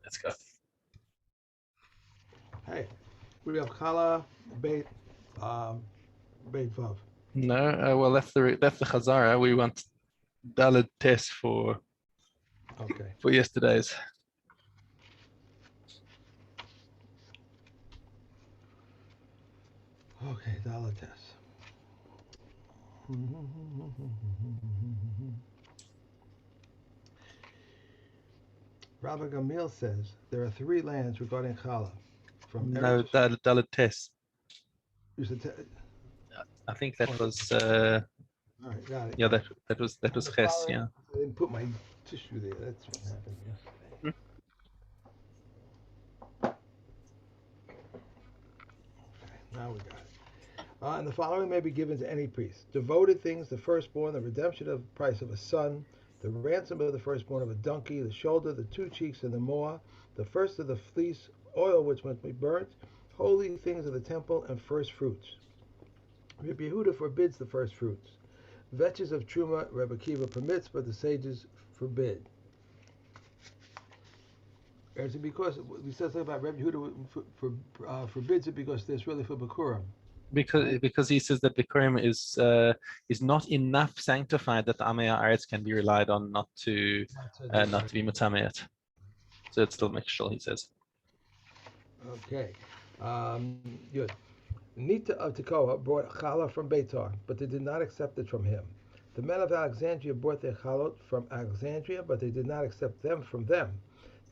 Let's go. Hey, we have Chala, Beit, Beit Vav. No, well that's the Chazara. We want Daled Tes Okay. for yesterday's. Okay, Dalates. Rabbi Gamil says there are three lands regarding Chala. From No, Eretz, Daled Tes. you said, I think that all was right, got it. yeah, that was The Ches, following, yeah. I didn't put my tissue there. That's what happened yesterday. Hmm. Okay, now we got it. And the following may be given to any priest: devoted things, the firstborn, the redemption of the price of a son, the ransom of the firstborn of a donkey, the shoulder, the two cheeks, and the maw, the first of the fleece, oil which must be burnt, holy things of the temple, and first fruits. Rabbi Yehuda forbids the first fruits. Vetches of truma, Rabbi Kiva permits, but the sages forbid. It's because we said something about Rabbi Yehuda forbids it because there's really for Bikurim, right? Because he says that Bikurim is not enough sanctified that the Amei Haaretz can be relied on not to be mutameat. So it's still mixture, he says. Okay, good. Nita of Tekoa brought challah from Beitar, but they did not accept it from him. The men of Alexandria brought their chalot from Alexandria, but they did not accept them from them.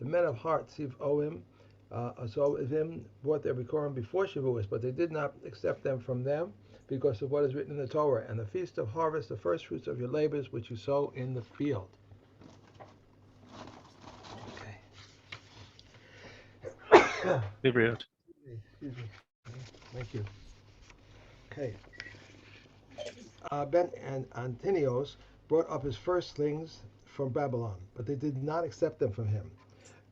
The men of Hart, Siv Oim, Zovim, brought their Bikurim before Shavuos, but they did not accept them from them because of what is written in the Torah, and the feast of harvest, the first fruits of your labors, which you sow in the field. Okay. Excuse Excuse me. Thank you. Okay. Ben and Antinios brought up his firstlings from Babylon, but they did not accept them from him.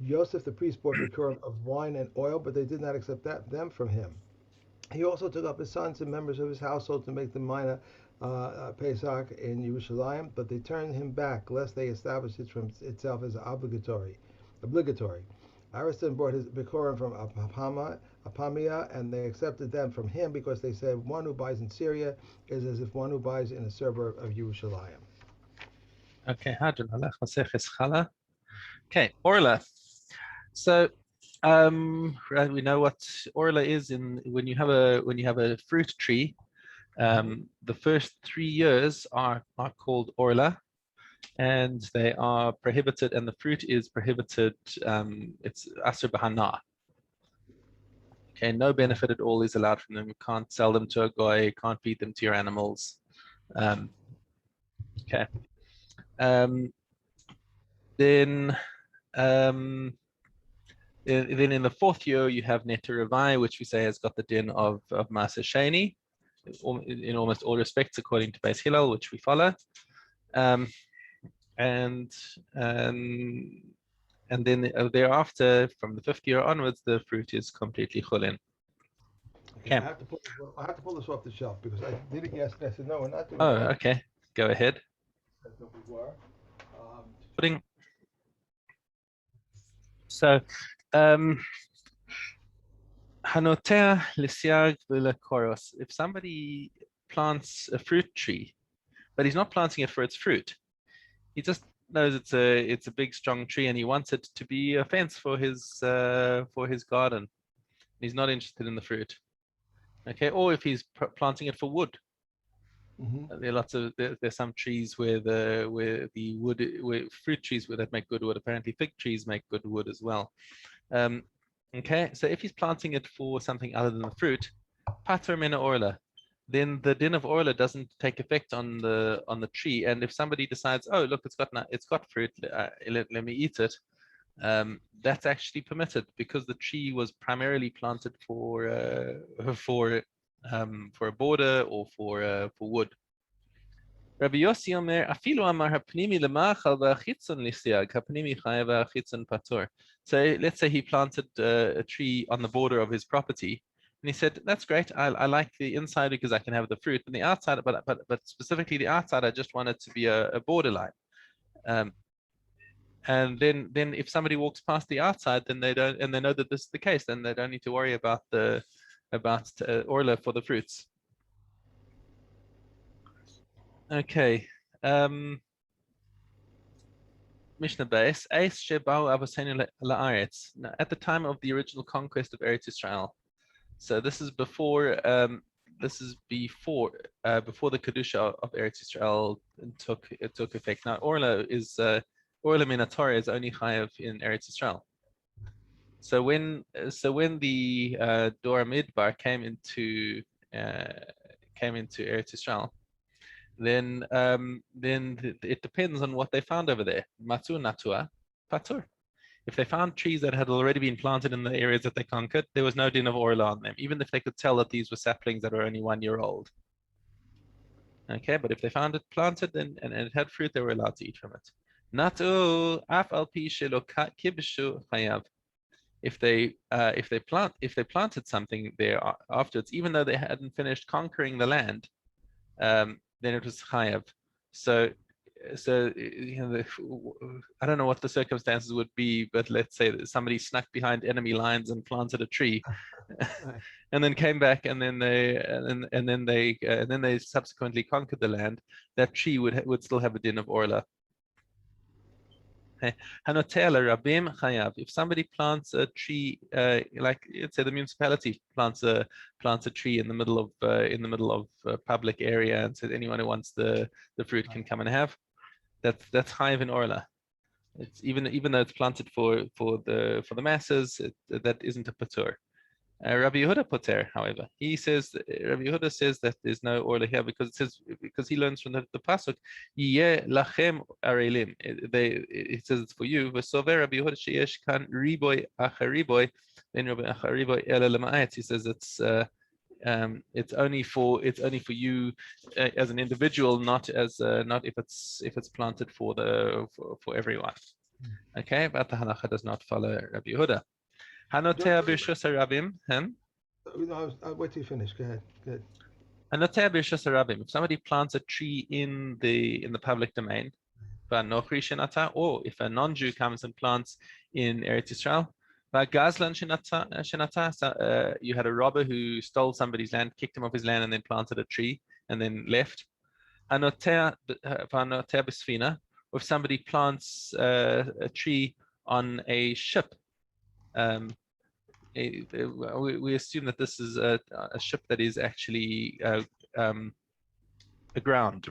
Joseph the priest brought Bikurim of wine and oil, but they did not accept them from him. He also took up his sons and members of his household to make the minor Pesach in Jerusalem, but they turned him back, lest they establish it from itself as obligatory. Ariston brought his Bikurim from Apamia, and they accepted them from him because they said one who buys in Syria is as if one who buys in a suburb of Jerusalem. Okay, Okay, Orlah. So we know what Orlah is in when you have a fruit tree. The first 3 years are called Orlah, and they are prohibited, and the fruit is prohibited. It's asur b'hana. Okay, no benefit at all is allowed from them. You can't sell them to a goy, can't feed them to your animals. Okay. Then then in the 4th year, you have Neteravai, which we say has got the din of Maaseh Sheni, in almost all respects, according to Beis Hillel, which we follow. And then thereafter, from the 5th year onwards, the fruit is completely chulin. Okay, Okay. I have to pull this off the shelf because I did it yesterday. I said, no, we're not doing Oh, that. okay. Go ahead. That's what we were. Putting. So, Hanotea lisiag v'lekoros. If somebody plants a fruit tree, but he's not planting it for its fruit, he just knows it's a big strong tree and he wants it to be a fence for his garden. He's not interested in the fruit. Okay, or if he's planting it for wood. There are there's some trees where the wood fruit trees that make good wood. Apparently, fig trees make good wood as well. Okay, so if he's planting it for something other than the fruit, pater mina orla, then the din of orla doesn't take effect on the tree. And if somebody decides, oh look, it's got fruit, let me eat it, that's actually permitted because the tree was primarily planted for a border or for wood. Rabbi Yossi Omer, afilu amar hapnimi lemachal v'achitzon lisiag, hapnimi chayav v'achitzon patur. So let's say he planted a tree on the border of his property, and he said, "That's great. I like the inside because I can have the fruit, and the outside, but specifically the outside, I just want it to be a borderline." then if somebody walks past the outside, then they don't, and they know that this is the case, then they don't need to worry about Orlah for the fruits. Okay. Mishnah base. At the time of the original conquest of Eretz Israel. So this is before before the kedusha of Eretz Israel took effect. Now Orlah Minatora is only chayav in Eretz Israel. So when the Dor Midbar came into Eretz Israel, then it depends on what they found over there. Matu natua patur. If they found trees that had already been planted in the areas that they conquered, there was no din of Orlah on them, even if they could tell that these were saplings that were only 1 year old. Okay, but if they found it planted and it had fruit, they were allowed to eat from it. Natu af al pi shelo kibshu chayav. If they planted something there afterwards, even though they hadn't finished conquering the land, then it was chayav. So I don't know what the circumstances would be, but let's say that somebody snuck behind enemy lines and planted a tree, Right. and then came back, and then they subsequently conquered the land. That tree would still have a din of Orlah. If somebody plants a tree, like let's say the municipality plants a tree in the middle of a public area and says anyone who wants the fruit can come and have, that's chayav in Orlah. It's even though it's planted for the masses, that isn't a patur. Rabbi Yehuda poter, however, Rabbi Yehuda says that there's no Orlah here because he learns from the pasuk, Yeh lachem arelim. It says it's for you. V'sover Rabbi Yehuda sheyesh kan riboy achariboy, then Rabbi achariboy ela lema'at. He says it's only for you as an individual, not if it's planted for everyone. Okay, but the halacha does not follow Rabbi Yehuda. Hanotea b'rishus harabim. I'll wait till you finish. Go ahead. Hanotea b'rishus harabim. If somebody plants a tree in the public domain, or if a non-Jew comes and plants in Eretz Israel, you had a robber who stole somebody's land, kicked him off his land, and then planted a tree and then left. Hanotea b'sfina. Or if somebody plants a tree on a ship. We assume that this is a ship that is actually aground.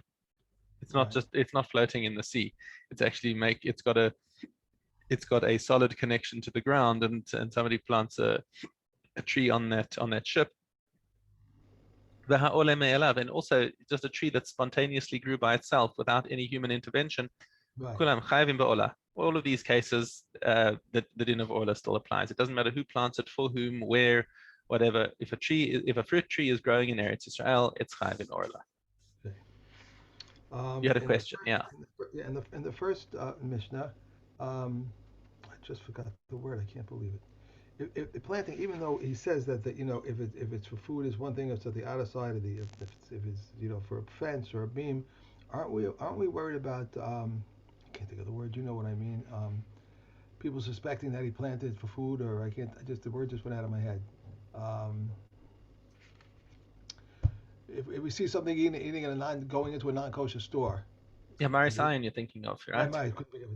It's not it's not floating in the sea. It's actually it's got a solid connection to the ground, and somebody plants a tree on that ship. And also just a tree that spontaneously grew by itself without any human intervention. Right. All of these cases, the din of Orlah still applies. It doesn't matter who plants it, for whom, where, whatever. If a fruit tree is growing in Eretz Israel, it's chayav in Orlah. Okay. You had a question, yeah. In the first Mishnah, I just forgot the word. I can't believe it. If planting, even though he says that if it's for food is one thing, if it's at the outer side of if it's for a fence or a beam, aren't we worried about I can't think of the word. You know what I mean? People suspecting that he planted for food, or the word just went out of my head. If we see something eating going into a non-kosher store. Yeah, Maris Ayin you're thinking of, right?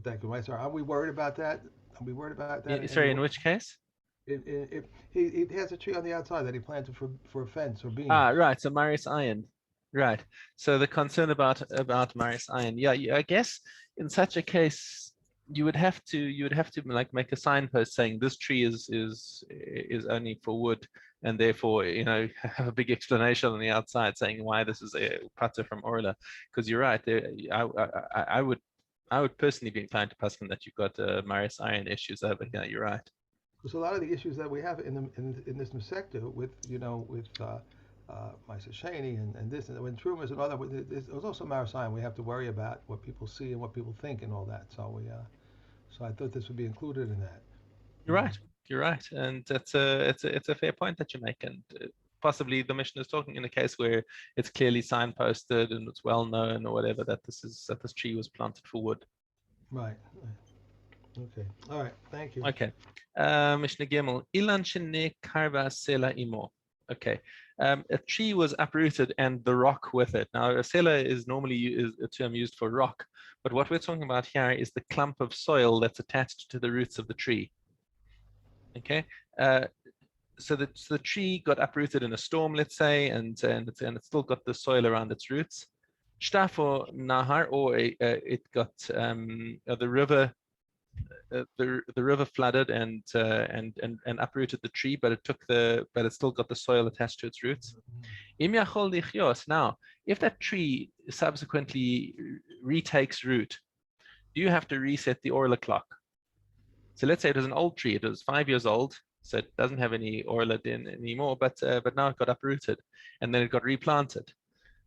Thank you. Sorry. Are we worried about that? Sorry, in which case? If he has a tree on the outside that he planted for a fence or beam. Right. So Maris Ayin. Right. So the concern about Maris Ayin. Yeah, I guess in such a case you would have to like make a signpost saying this tree is only for wood, and therefore have a big explanation on the outside saying why this is a pater from Orlah. Because you're right. I would personally be inclined to paskin that you've got Maris Ayin issues over here. You're right. Because a lot of the issues that we have in this new sector with Ma'aser Sheni and this and when Trumas and all that, there's also Maris Ayin. We have to worry about what people see and what people think and all that. So I thought this would be included in that. You're right, and it's a fair point that you make, and possibly the Mishna is talking in a case where it's clearly signposted and it's well known or whatever that this tree was planted for wood. Right. Okay. All right. Thank you. Okay. Mishna Gimel. Ilan shene karba sela imo. Okay. A tree was uprooted and the rock with it. Now, a sela is normally is a term used for rock, but what we're talking about here is the clump of soil that's attached to the roots of the tree. Okay. Uh, so the tree got uprooted in a storm, let's say, and it's still got the soil around its roots. Shtafo nahar, or it got the river the river flooded and uprooted the tree, but it still got the soil attached to its roots. Now, if that tree subsequently retakes root, do you have to reset the Orlah clock? So let's say it was an old tree; it was 5 years old, so it doesn't have any Orlah in anymore, but now it got uprooted, and then it got replanted.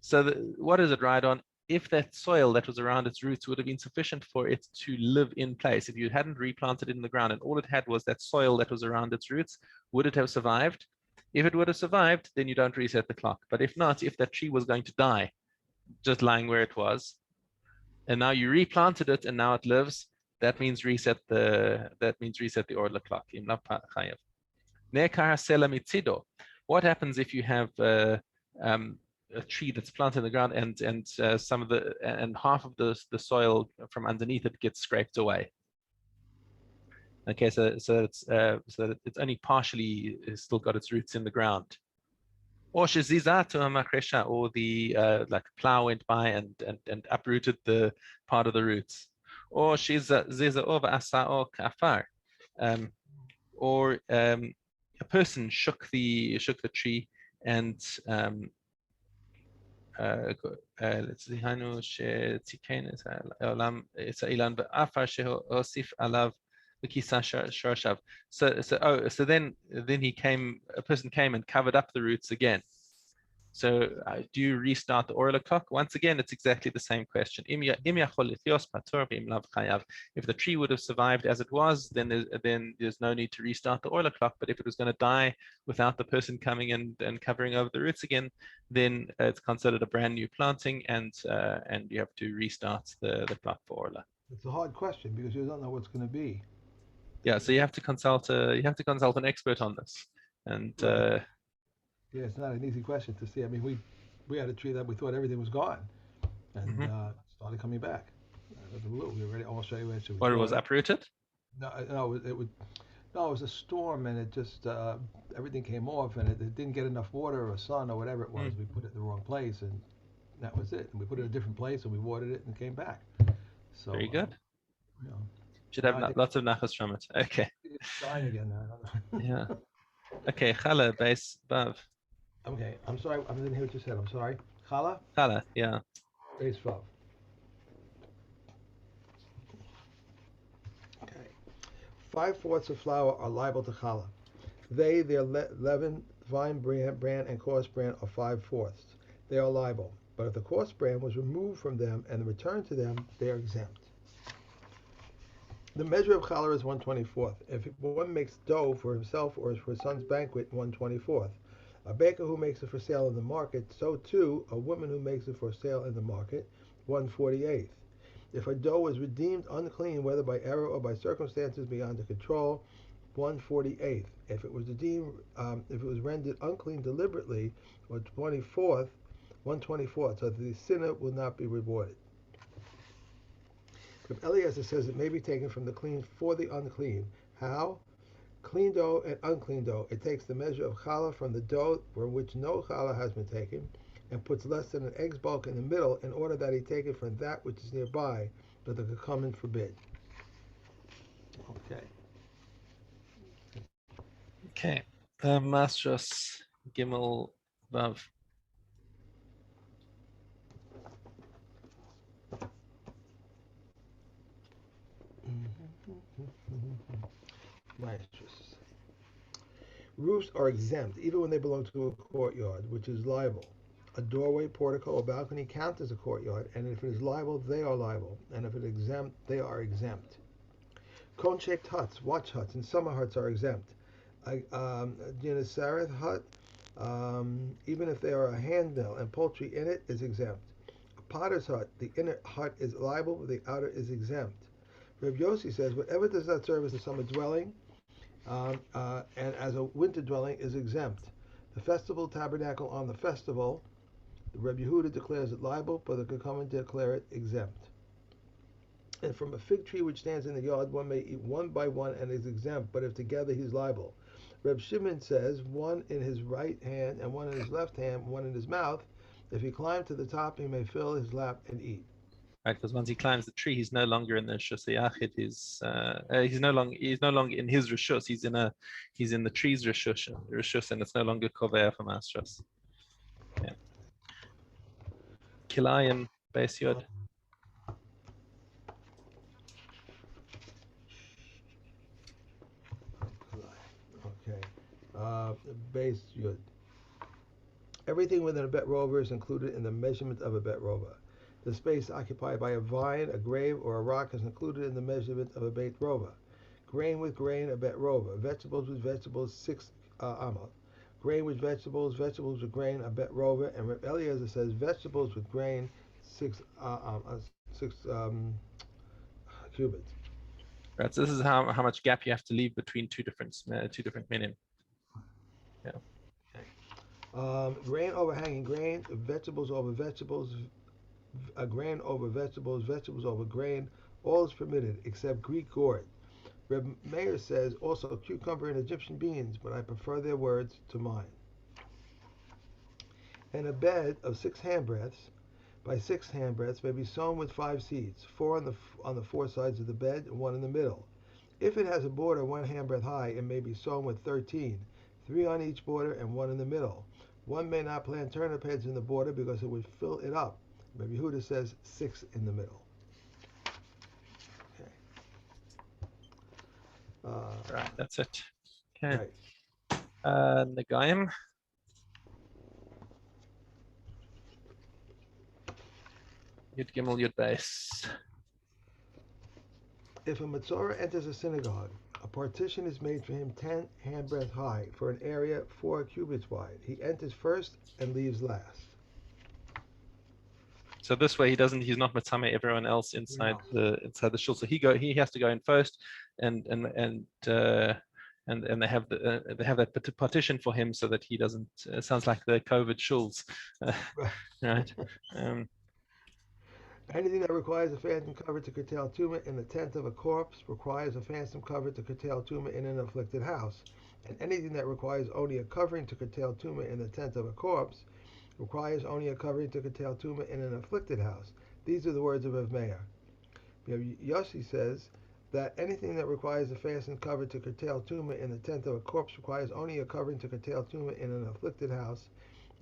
So what does it ride on? If that soil that was around its roots would have been sufficient for it to live in place, if you hadn't replanted it in the ground and all it had was that soil that was around its roots, would it have survived? If it would have survived, then you don't reset the clock. But if not, if that tree was going to die, just lying where it was, and now you replanted it and now it lives, that means reset the Orla clock. What happens if you have um, a tree that's planted in the ground and half of the soil from underneath it gets scraped away? Okay, so it's only partially still got its roots in the ground. Or or the like plow went by and uprooted the part of the roots. Or um, or a person shook the tree and let's see, so then a person came and covered up the roots again. So do you restart the Orla clock? Once again, it's exactly the same question. If the tree would have survived as it was, then there's no need to restart the Orla clock. But if it was going to die without the person coming and covering over the roots again, then it's considered a brand new planting, and you have to restart the clock for Orla. It's a hard question because you don't know what's going to be. Yeah, so you have to consult an expert on this, and Right. Yeah, it's not an easy question to see. I mean, we had a tree that we thought everything was gone, and mhm. started coming back. Out of the blue, we were ready. I'll show you actually. We Or it brought was it up. uprooted. No, no, it would. No, it was a storm, and it just everything came off, and it didn't get enough water or sun or whatever it was. Mm, We put it in the wrong place, and that was it. And we put it in a different place, and we watered it, and it came back. So, very good. you know, Should now have I think lots of nachas from it. Okay. it's dying again. Now. I don't Yeah. know. Okay. Chala base Vav. Okay, I'm sorry. I didn't hear what you said. I'm sorry. Challah, Chala. Yeah. base 12. Okay. 5/4 of flour are liable to challah. They, their leaven, fine bran, and coarse bran are 5/4. They are liable. But if the coarse bran was removed from them and returned to them, they are exempt. The measure of challah is 1/24. If one makes dough for himself or for his son's banquet, 1/24. A baker who makes it for sale in the market, so too a woman who makes it for sale in the market, 1/48. If a dough is redeemed unclean, whether by error or by circumstances beyond the control, 1/48. If it was rendered unclean deliberately, or 24th, 1/24. So the sinner will not be rewarded. If Eliezer says it may be taken from the clean for the unclean, how? Clean dough and unclean dough. It takes the measure of challah from the dough for which no challah has been taken, and puts less than an egg's bulk in the middle in order that he take it from that which is nearby, but the Kakaman forbid. Okay. Okay. Mastros Gimel Vav. Nitrous. Roofs are exempt even when they belong to a courtyard, which is liable. A doorway, portico, or balcony count as a courtyard, and if it is liable, they are liable, and if it is exempt, they are exempt. Cone-shaped huts, watch huts, and summer huts are exempt. A Genesareth hut, even if there are a hand mill and poultry in it, is exempt. A potter's hut, the inner hut is liable, but the outer is exempt. Reb Yossi says, whatever does not serve as a summer dwelling and as a winter dwelling is exempt. The festival tabernacle on the festival, the Reb Yehuda declares it liable, but the Kakaman declare it exempt. And from a fig tree which stands in the yard, one may eat one by one and is exempt, but if together he's liable. Reb Shimon says, one in his right hand and one in his left hand, one in his mouth. If he climb to the top, he may fill his lap and eat. Right, because once he climbs the tree, he's no longer in the Rishus Yachid. He's no longer in his Rishus. He's in the tree's Rishus, and it's no longer Kovea for Mastras. Yeah. Kilayim Beis Yod. Okay. Base Yud. Everything within a bet rover is included in the measurement of a bet rover. The space occupied by a vine, a grave, or a rock is included in the measurement of a bet rover. Grain with grain, a bet rover. Vegetables with vegetables, 6 Grain with vegetables, vegetables with grain, a bet rover. And Eliezer says vegetables with grain, 6 cubits. Right. So this is how much gap you have to leave between two different minim. Yeah. Grain overhanging grain, vegetables over vegetables, a grain over vegetables, vegetables over grain. All is permitted except Greek gourd. Reb Meir says also cucumber and Egyptian beans, but I prefer their words to mine. And a bed of 6 handbreadths by 6 handbreadths may be sown with 5 seeds, four on the 4 sides of the bed and one in the middle. If it has a border 1 handbreadth high, it may be sown with 13, three on each border and one in the middle. One may not plant turnip heads in the border because it would fill it up. Rabbi Yehuda says 6 in the middle. Okay. Right. That's it. Okay. Right. Nagaim. Yud Gimel Yud Beis. If a Matzorah enters a synagogue, a partition is made for him 10 handbreadths high for an area 4 cubits wide. He enters first and leaves last. So this way he's not matame everyone else inside the shul. So he has to go in first, and they have that partition for him so that he doesn't. It sounds like the COVID shuls, right? Anything that requires a phantom cover to curtail tumah in the tent of a corpse requires a phantom cover to curtail tumah in an afflicted house. And anything that requires only a covering to curtail tumah in the tent of a corpse requires only a covering to curtail tumah in an afflicted house. These are the words of Rav Meir. Yossi says that anything that requires a fastened cover to curtail tumah in the tent of a corpse requires only a covering to curtail tumah in an afflicted house.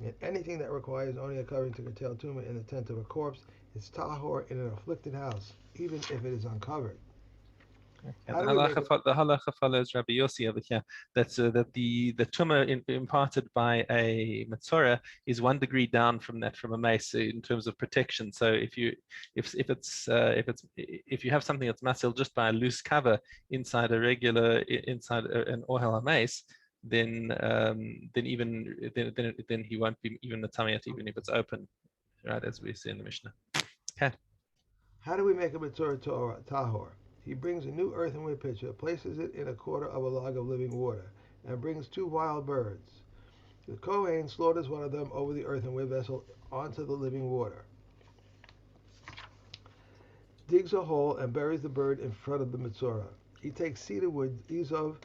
And anything that requires only a covering to curtail tumah in the tent of a corpse is tahor in an afflicted house, even if it is uncovered. And the halacha follows Rabbi Yossi over here. That the tumah imparted by a metzora is 1 degree down from a mace in terms of protection. So if you have something that's masil just by a loose cover inside an ohel mace, then he won't be even the tamiyat even if it's open, right? As we see in the Mishnah. Okay. How do we make a metzora tahor? He brings a new earthenware pitcher, places it in a quarter of a log of living water, and brings 2 wild birds. The Kohen slaughters one of them over the earthenware vessel onto the living water, digs a hole, and buries the bird in front of the metzora. He takes cedar wood, izov,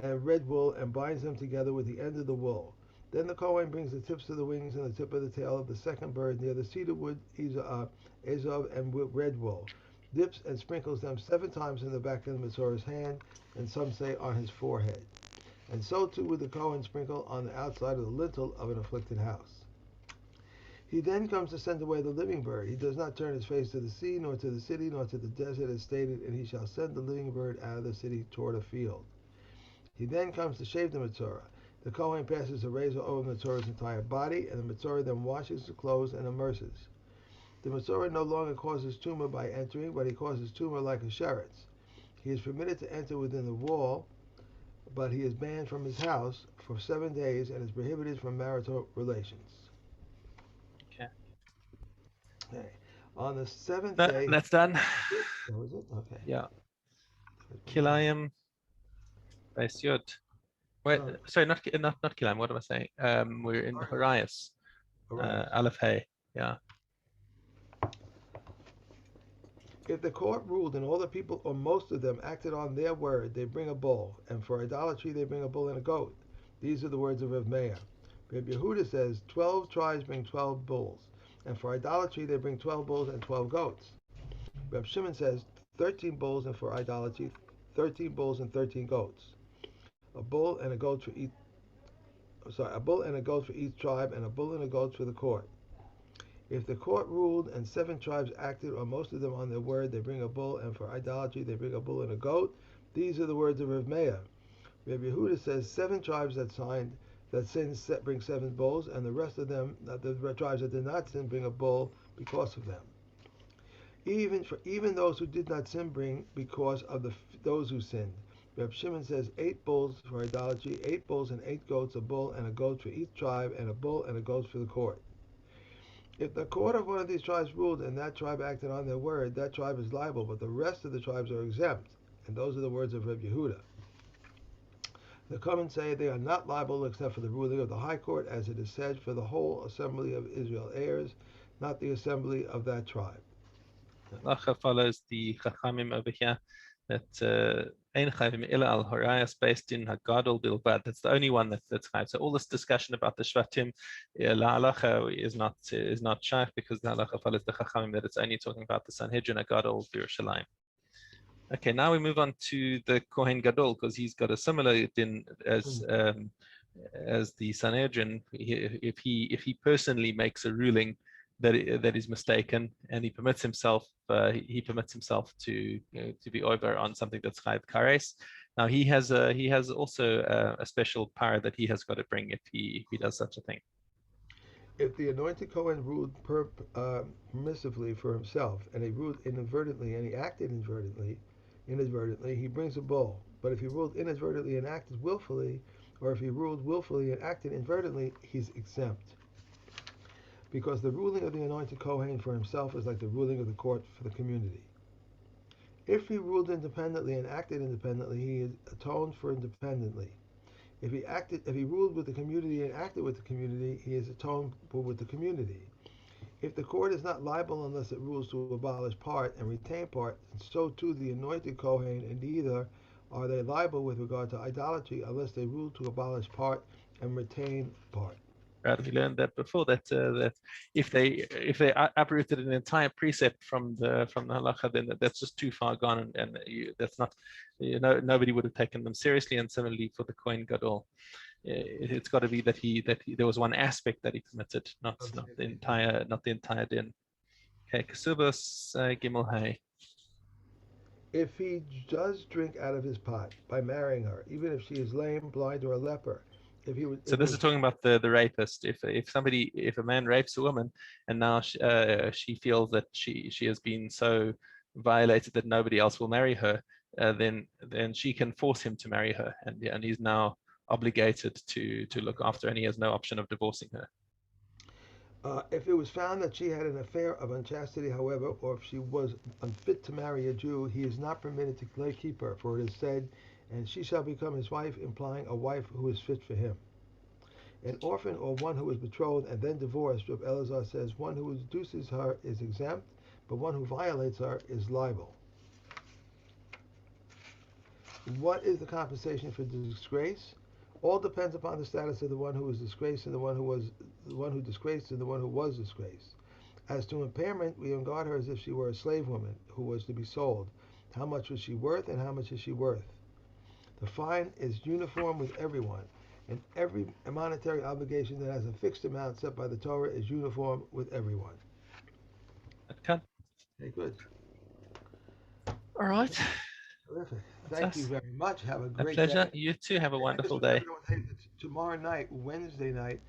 and red wool and binds them together with the end of the wool. Then the Kohen brings the tips of the wings and the tip of the tail of the second bird near the cedar wood, izov, and red wool, dips and sprinkles them 7 times in the back of the Metzora's hand, and some say on his forehead. And so too would the Kohen sprinkle on the outside of the lintel of an afflicted house. He then comes to send away the living bird. He does not turn his face to the sea, nor to the city, nor to the desert, as stated, and he shall send the living bird out of the city toward a field. He then comes to shave the Metzora. The Kohen passes a razor over the Metzora's entire body, and the Metzora then washes the clothes and immerses. The Metzora no longer causes tumah by entering, but he causes tumah like a sheretz. He is permitted to enter within the wall, but he is banned from his house for 7 days and is prohibited from marital relations. Okay. On the 7th day. That's done. That was it? Okay. Yeah. Kilayim base Yod. Wait, Uh, sorry, not Kilayim. What am I saying? We're in Horias. Arias. Aleph Hey. Yeah. If the court ruled and all the people or most of them acted on their word, they bring a bull, and for idolatry they bring a bull and a goat. These are the words of Rav Meir. Reb Yehuda says 12 tribes bring 12 bulls, and for idolatry they bring 12 bulls and 12 goats. Reb Shimon says 13 bulls, and for idolatry 13 bulls and 13 goats. A bull and a goat for each. Sorry, a bull and a goat for each tribe, and a bull and a goat for the court. If the court ruled and 7 tribes acted, or most of them on their word, they bring a bull, and for idolatry they bring a bull and a goat. These are the words of Rav Meir. Rabbi Yehuda says 7 tribes that sinned bring 7 bulls, and the rest of them, the tribes that did not sin, bring a bull because of them. Even those who did not sin bring because of those who sinned. Reb Shimon says 8 bulls for idolatry, 8 bulls and 8 goats, a bull and a goat for each tribe, and a bull and a goat for the court. If the court of one of these tribes ruled and that tribe acted on their word, that tribe is liable, but the rest of the tribes are exempt. And those are the words of Reb Yehuda. The Chachamim say they are not liable except for the ruling of the high court, as it is said, for the whole assembly of Israel heirs, not the assembly of that tribe. Lacha follows the Chachamim over here that Ein Chayvim Ila al Horayas based in Hagadol Bilbad. That's the only one that's chayv. So all this discussion about the Shvatim La Halacha is not shaykh, because the Halacha follows the Chachamim that it's only talking about the Sanhedrin Hagadol Yerushalayim. Okay, now we move on to the Kohen Gadol, because he's got a similar din as the Sanhedrin. If he personally makes a ruling that is mistaken, and he permits himself to be over on something that's chayv kares. Now he has also a special power that he has got to bring if he does such a thing. If the anointed Kohen ruled permissively for himself, and he ruled inadvertently, and he acted inadvertently, he brings a bull. But if he ruled inadvertently and acted willfully, or if he ruled willfully and acted inadvertently, he's exempt. Because the ruling of the anointed Kohen for himself is like the ruling of the court for the community. If he ruled independently and acted independently, he atoned for independently. If he ruled with the community and acted with the community, he is atoned for with the community. If the court is not liable unless it rules to abolish part and retain part, and so too the anointed Kohen, and neither are they liable with regard to idolatry unless they rule to abolish part and retain part. Right, we learned that before, that if they uprooted an entire precept from the halacha, then that's just too far gone, and that's not, nobody would have taken them seriously. And similarly for the Kohen Gadol, it's got to be that there was one aspect that he permitted, not the entire din. Okay, Kesubos Gimel Hay. If he does drink out of his pot by marrying her, even if she is lame, blind, or a leper, so this is talking about the rapist. If a man rapes a woman, and now she feels that she has been so violated that nobody else will marry her, then she can force him to marry her, and he's now obligated to look after her, and he has no option of divorcing her. If it was found that she had an affair of unchastity, however, or if she was unfit to marry a Jew, he is not permitted to keep her, for it is said, and she shall become his wife, implying a wife who is fit for him. An orphan or one who is betrothed and then divorced, Rav Elazar says, one who seduces her is exempt, but one who violates her is liable. What is the compensation for disgrace? All depends upon the status of the one who is disgraced and the one who disgraced and the one who was disgraced. As to impairment, we regard her as if she were a slave woman who was to be sold. How much was she worth, and how much is she worth? The fine is uniform with everyone, and every monetary obligation that has a fixed amount set by the Torah is uniform with everyone. Okay. Okay, good. All right. Terrific. Thank you very much. Have a great pleasure. day. You too. Have a And I just wonderful want day. everyone, hey, tomorrow night, Wednesday night,